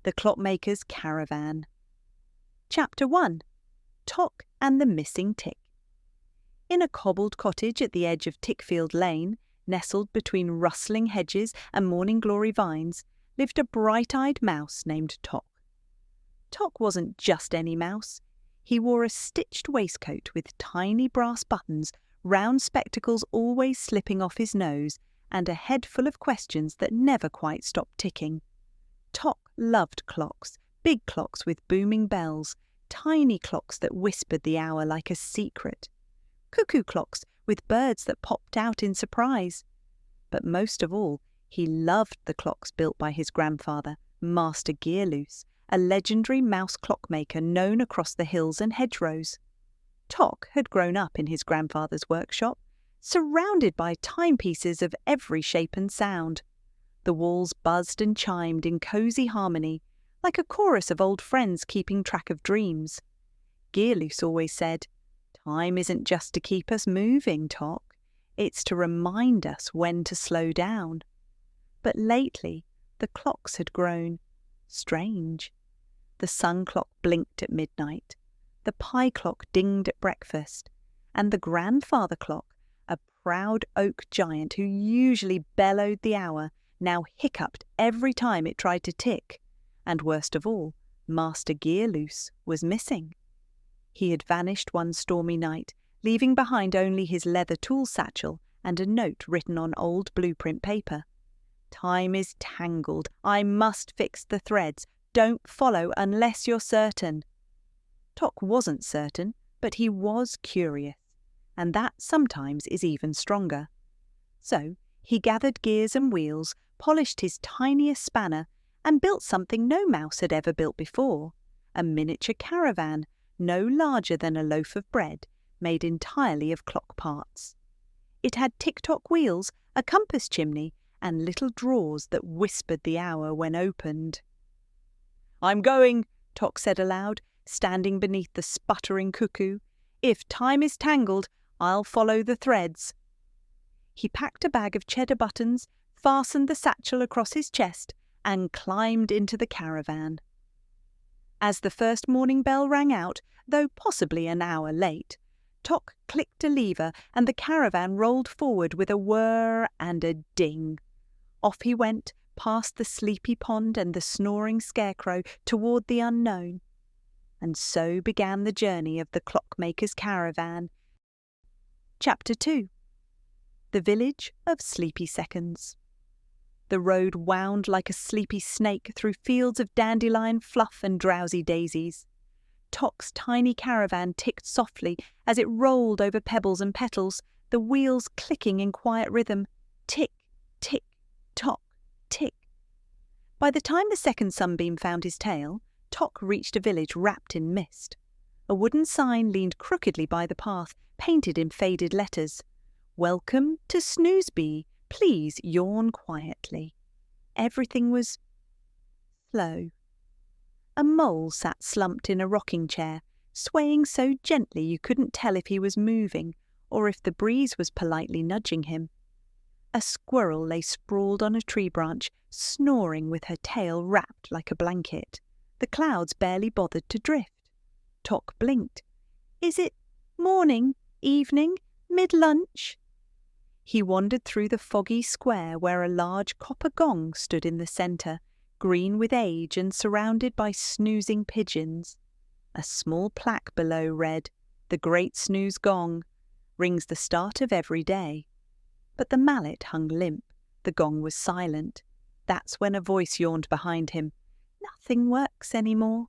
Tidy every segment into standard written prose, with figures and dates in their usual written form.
The Clockmaker's Caravan. Chapter 1. Tock and the Missing Tick. In a cobbled cottage at the edge of Tickfield Lane, nestled between rustling hedges and morning glory vines, lived a bright-eyed mouse named Tock. Tock wasn't just any mouse. He wore a stitched waistcoat with tiny brass buttons, round spectacles always slipping off his nose, and a head full of questions that never quite stopped ticking. Tock loved clocks, big clocks with booming bells, tiny clocks that whispered the hour like a secret, cuckoo clocks with birds that popped out in surprise. But most of all, he loved the clocks built by his grandfather, Master Gearloose, a legendary mouse clockmaker known across the hills and hedgerows. Tock had grown up in his grandfather's workshop, surrounded by timepieces of every shape and sound. The walls buzzed and chimed in cosy harmony, like a chorus of old friends keeping track of dreams. Gearloose always said, "Time isn't just to keep us moving, Tock. It's to remind us when to slow down." But lately, the clocks had grown strange. The sun clock blinked at midnight, the pie clock dinged at breakfast, and the grandfather clock, a proud oak giant who usually bellowed the hour, now hiccuped every time it tried to tick. And worst of all, Master Gearloose was missing. He had vanished one stormy night, leaving behind only his leather tool satchel and a note written on old blueprint paper. "Time is tangled. I must fix the threads. Don't follow unless you're certain." Tock wasn't certain, but he was curious, and that sometimes is even stronger. So he gathered gears and wheels, polished his tiniest spanner, and built something no mouse had ever built before, a miniature caravan, no larger than a loaf of bread, made entirely of clock parts. It had tick-tock wheels, a compass chimney, and little drawers that whispered the hour when opened. "I'm going," Tock said aloud, standing beneath the sputtering cuckoo. "If time is tangled, I'll follow the threads." He packed a bag of cheddar buttons, fastened the satchel across his chest, and climbed into the caravan. As the first morning bell rang out, though possibly an hour late, Tock clicked a lever and the caravan rolled forward with a whir and a ding. Off he went, past the sleepy pond and the snoring scarecrow, toward the unknown. And so began the journey of the Clockmaker's Caravan. Chapter 2. The Village of Sleepy Seconds. The road wound like a sleepy snake through fields of dandelion fluff and drowsy daisies. Tock's tiny caravan ticked softly as it rolled over pebbles and petals, the wheels clicking in quiet rhythm. Tick, tick, tock, tick. By the time the second sunbeam found his tail, Tock reached a village wrapped in mist. A wooden sign leaned crookedly by the path, painted in faded letters. "Welcome to Snoosby. Please yawn quietly." Everything was slow. A mole sat slumped in a rocking chair, swaying so gently you couldn't tell if he was moving or if the breeze was politely nudging him. A squirrel lay sprawled on a tree branch, snoring with her tail wrapped like a blanket. The clouds barely bothered to drift. Tock blinked. "Is it morning, evening, mid-lunch?" He wandered through the foggy square where a large copper gong stood in the centre, green with age and surrounded by snoozing pigeons. A small plaque below read, "The Great Snooze Gong. Rings the start of every day." But the mallet hung limp. The gong was silent. That's when a voice yawned behind him. "Nothing works anymore.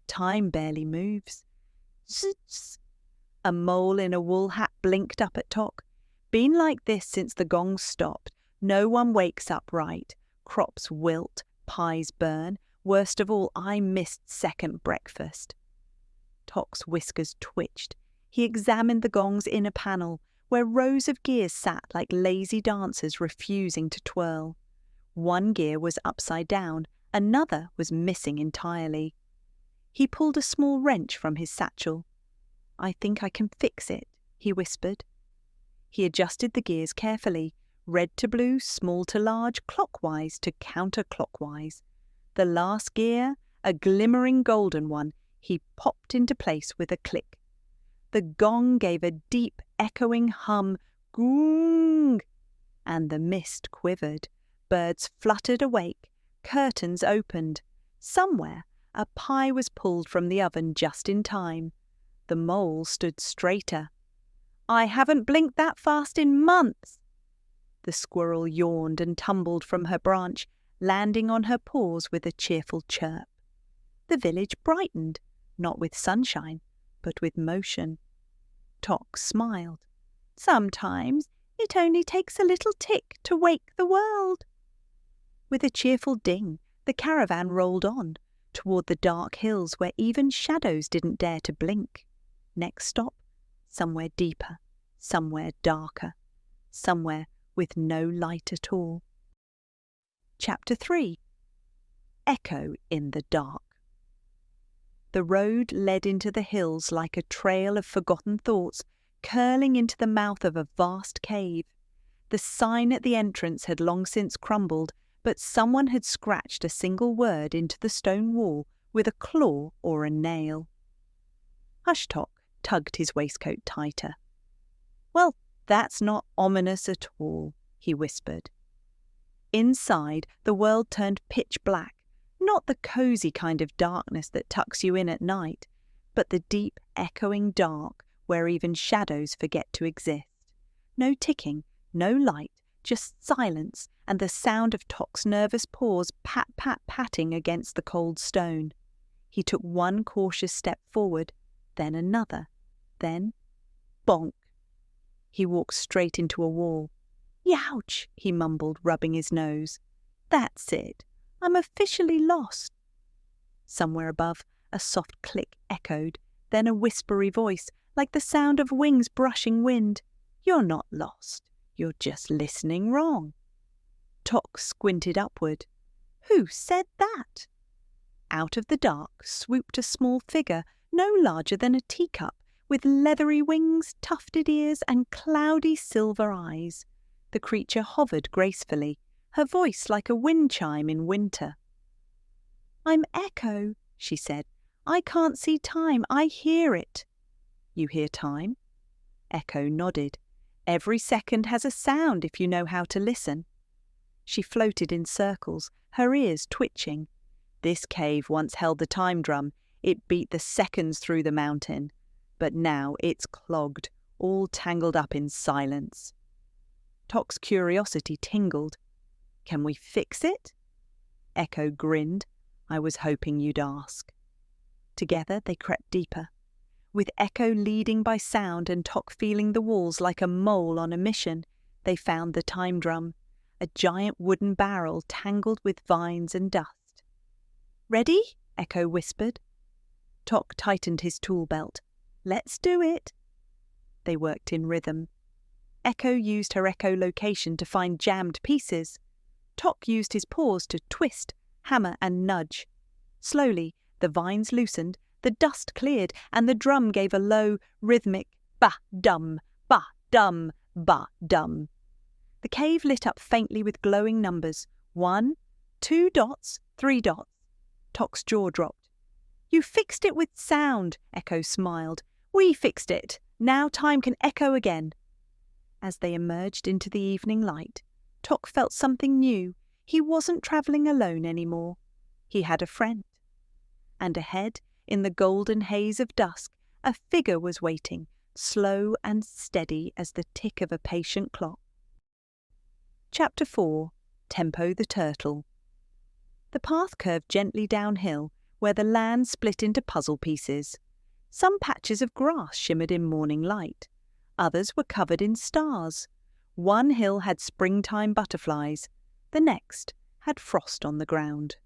Time barely moves." Zzz. A mole in a wool hat blinked up at Tock. "Been like this since the gong stopped. No one wakes up right. Crops wilt, pies burn. Worst of all, I missed second breakfast." Tock's whiskers twitched. He examined the gong's inner panel, where rows of gears sat like lazy dancers refusing to twirl. One gear was upside down, another was missing entirely. He pulled a small wrench from his satchel. "I think I can fix it," he whispered. He adjusted the gears carefully, red to blue, small to large, clockwise to counterclockwise. The last gear, a glimmering golden one, he popped into place with a click. The gong gave a deep, echoing hum, goong, and the mist quivered. Birds fluttered awake, curtains opened. Somewhere, a pie was pulled from the oven just in time. The mole stood straighter. "I haven't blinked that fast in months." The squirrel yawned and tumbled from her branch, landing on her paws with a cheerful chirp. The village brightened, not with sunshine, but with motion. Tock smiled. "Sometimes it only takes a little tick to wake the world." With a cheerful ding, the caravan rolled on, toward the dark hills where even shadows didn't dare to blink. Next stop, somewhere deeper, somewhere darker, somewhere with no light at all. Chapter 3. Echo in the Dark. The road led into the hills like a trail of forgotten thoughts, curling into the mouth of a vast cave. The sign at the entrance had long since crumbled, but someone had scratched a single word into the stone wall with a claw or a nail. Hush Tock tugged his waistcoat tighter. "Well, that's not ominous at all," he whispered. Inside, the world turned pitch black, not the cosy kind of darkness that tucks you in at night, but the deep, echoing dark where even shadows forget to exist. No ticking, no light, just silence and the sound of Tock's nervous paws pat-pat-patting against the cold stone. He took one cautious step forward, then another, then bonk. He walked straight into a wall. "Youch," he mumbled, rubbing his nose. "That's it. I'm officially lost." Somewhere above, a soft click echoed, then a whispery voice, like the sound of wings brushing wind. "You're not lost. You're just listening wrong." Tock squinted upward. "Who said that?" Out of the dark swooped a small figure, no larger than a teacup, with leathery wings, tufted ears, and cloudy silver eyes. The creature hovered gracefully, her voice like a wind chime in winter. "I'm Echo," she said. "I can't see time, I hear it." "You hear time?" Echo nodded. "Every second has a sound if you know how to listen." She floated in circles, her ears twitching. This cave once held the time drum. It beat the seconds through the mountain. But now it's clogged, all tangled up in silence. Tock's curiosity tingled. "Can we fix it?" Echo grinned. "I was hoping you'd ask." Together they crept deeper. With Echo leading by sound and Tock feeling the walls like a mole on a mission, they found the time drum, a giant wooden barrel tangled with vines and dust. "Ready?" Echo whispered. Tock tightened his tool belt. "Let's do it." They worked in rhythm. Echo used her echolocation to find jammed pieces. Tock used his paws to twist, hammer, and nudge. Slowly, the vines loosened, the dust cleared, and the drum gave a low, rhythmic ba-dum, ba-dum, ba-dum. The cave lit up faintly with glowing numbers. 1, 2 dots, 3 dots. Tock's jaw dropped. "You fixed it with sound," Echo smiled. "We fixed it. Now time can echo again." As they emerged into the evening light, Tock felt something new. He wasn't travelling alone anymore. He had a friend. And ahead, in the golden haze of dusk, a figure was waiting, slow and steady as the tick of a patient clock. Chapter 4. Tempo the Turtle. The path curved gently downhill, where the land split into puzzle pieces. Some patches of grass shimmered in morning light. Others were covered in stars. One hill had springtime butterflies. The next had frost on the ground.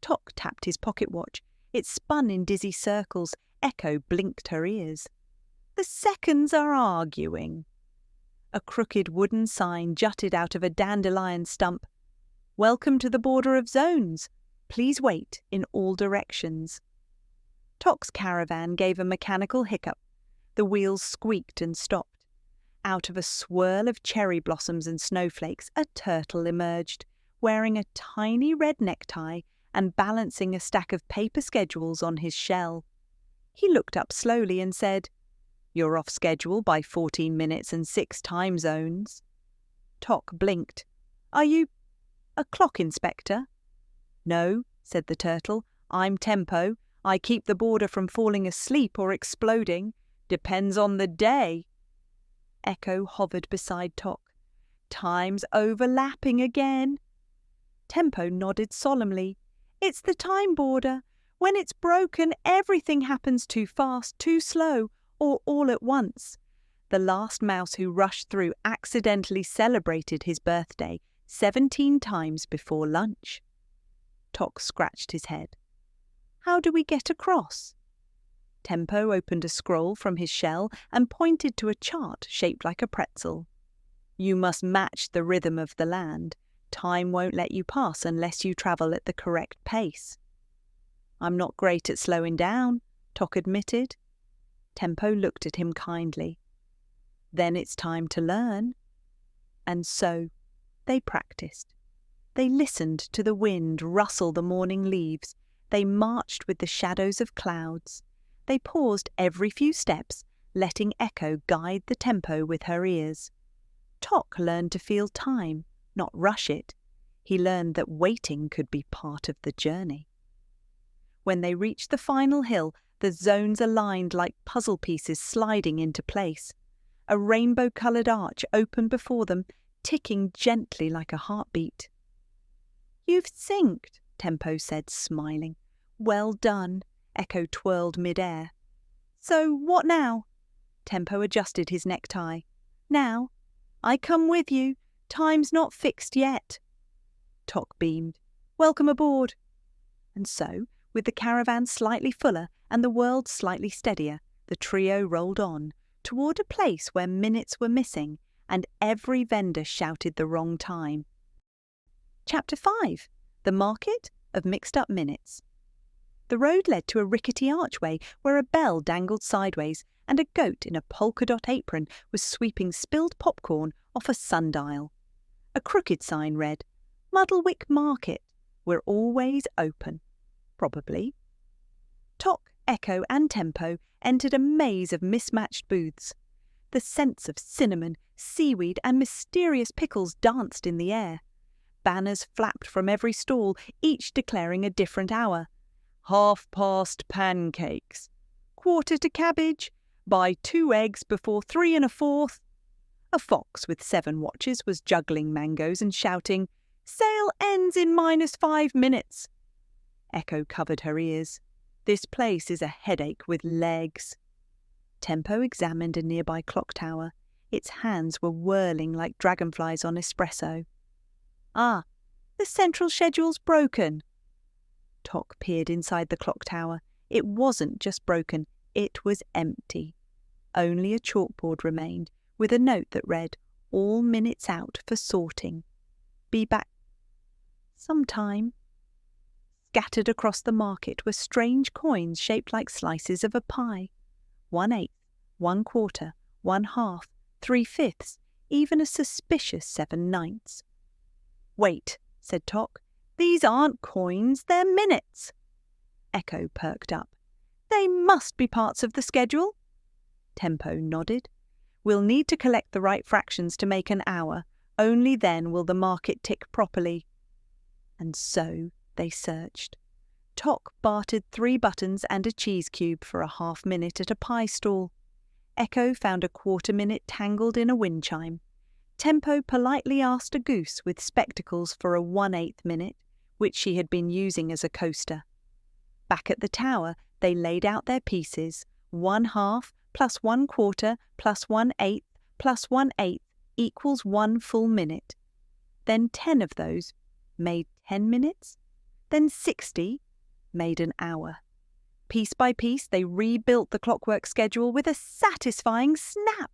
Tock tapped his pocket watch. It spun in dizzy circles. Echo blinked her ears. "The seconds are arguing." A crooked wooden sign jutted out of a dandelion stump. "Welcome to the border of zones. Please wait in all directions." Tock's caravan gave a mechanical hiccup. The wheels squeaked and stopped. Out of a swirl of cherry blossoms and snowflakes, a turtle emerged. wearing a tiny red necktie and balancing a stack of paper schedules on his shell. He looked up slowly and said, "You're off schedule by 14 minutes and 6 time zones." Tock blinked. "Are you a clock inspector?" "No," said the turtle. "I'm tempo. I keep the border from falling asleep or exploding. Depends on the day." Echo hovered beside Tock. "Time's overlapping again." Tempo nodded solemnly. "It's the time border. When it's broken, everything happens too fast, too slow, or all at once. The last mouse who rushed through accidentally celebrated his birthday 17 times before lunch." Tock scratched his head. "How do we get across?" Tempo opened a scroll from his shell and pointed to a chart shaped like a pretzel. "You must match the rhythm of the land. Time won't let you pass unless you travel at the correct pace." "I'm not great at slowing down," Tock admitted. Tempo looked at him kindly. "Then it's time to learn." And so they practiced. They listened to the wind rustle the morning leaves. They marched with the shadows of clouds. They paused every few steps, letting Echo guide the tempo with her ears. Tock learned to feel time, not rush it. He learned that waiting could be part of the journey. When they reached the final hill, the zones aligned like puzzle pieces sliding into place. A rainbow-coloured arch opened before them, ticking gently like a heartbeat. "You've synced," Tempo said, smiling. "Well done," Echo twirled mid-air. "So what now?" Tempo adjusted his necktie. "Now, I come with you. Time's not fixed yet." Tock beamed. "Welcome aboard." And so, with the caravan slightly fuller and the world slightly steadier, the trio rolled on, toward a place where minutes were missing and every vendor shouted the wrong time. Chapter 5. The Market of Mixed-Up Minutes. The road led to a rickety archway where a bell dangled sideways and a goat in a polka-dot apron was sweeping spilled popcorn off a sundial. A crooked sign read, "Muddlewick Market. We're always open." Probably. Tock, Echo and Tempo entered a maze of mismatched booths. The scents of cinnamon, seaweed and mysterious pickles danced in the air. Banners flapped from every stall, each declaring a different hour. 1/2 pancakes. 1/4 to cabbage. Buy 2 eggs before 3 1/4. A fox with 7 watches was juggling mangoes and shouting, "Sale ends in -5 minutes." Echo covered her ears. "This place is a headache with legs." Tempo examined a nearby clock tower. Its hands were whirling like dragonflies on espresso. "Ah, the central schedule's broken." Tock peered inside the clock tower. It wasn't just broken, it was empty. Only a chalkboard remained, with a note that read, "All minutes out for sorting. Be back sometime." Scattered across the market were strange coins shaped like slices of a pie. 1/8, 1/4, 1/2, 3/5, even a suspicious 7/9. "Wait," said Tock. "These aren't coins, they're minutes." Echo perked up. "They must be parts of the schedule." Tempo nodded. "We'll need to collect the right fractions to make an hour. Only then will the market tick properly." And so they searched. Tock bartered 3 buttons and a cheese cube for a 1/2 minute at a pie stall. Echo found a 1/4 minute tangled in a wind chime. Tempo politely asked a goose with spectacles for a 1/8 minute, which she had been using as a coaster. Back at the tower, they laid out their pieces, 1/2 plus 1/4 plus 1/8 plus 1/8 equals 1 full minute. Then 10 of those made 10 minutes. Then 60 made an hour. Piece by piece, they rebuilt the clockwork schedule with a satisfying snap.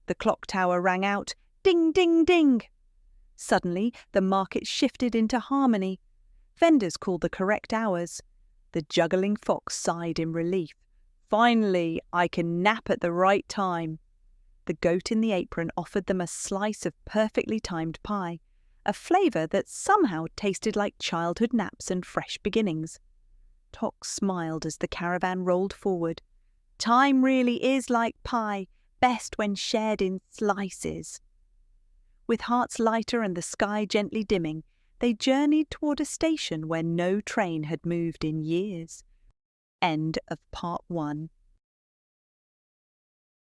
The clock tower rang out, "Ding, ding, ding." Suddenly, the market shifted into harmony. Vendors called the correct hours. The juggling fox sighed in relief. "Finally, I can nap at the right time." The goat in the apron offered them a slice of perfectly timed pie. a flavour that somehow tasted like childhood naps and fresh beginnings. Tock smiled as the caravan rolled forward. Time really is like pie, best when shared in slices. With hearts lighter and the sky gently dimming, they journeyed toward a station where no train had moved in years. End of Part 1.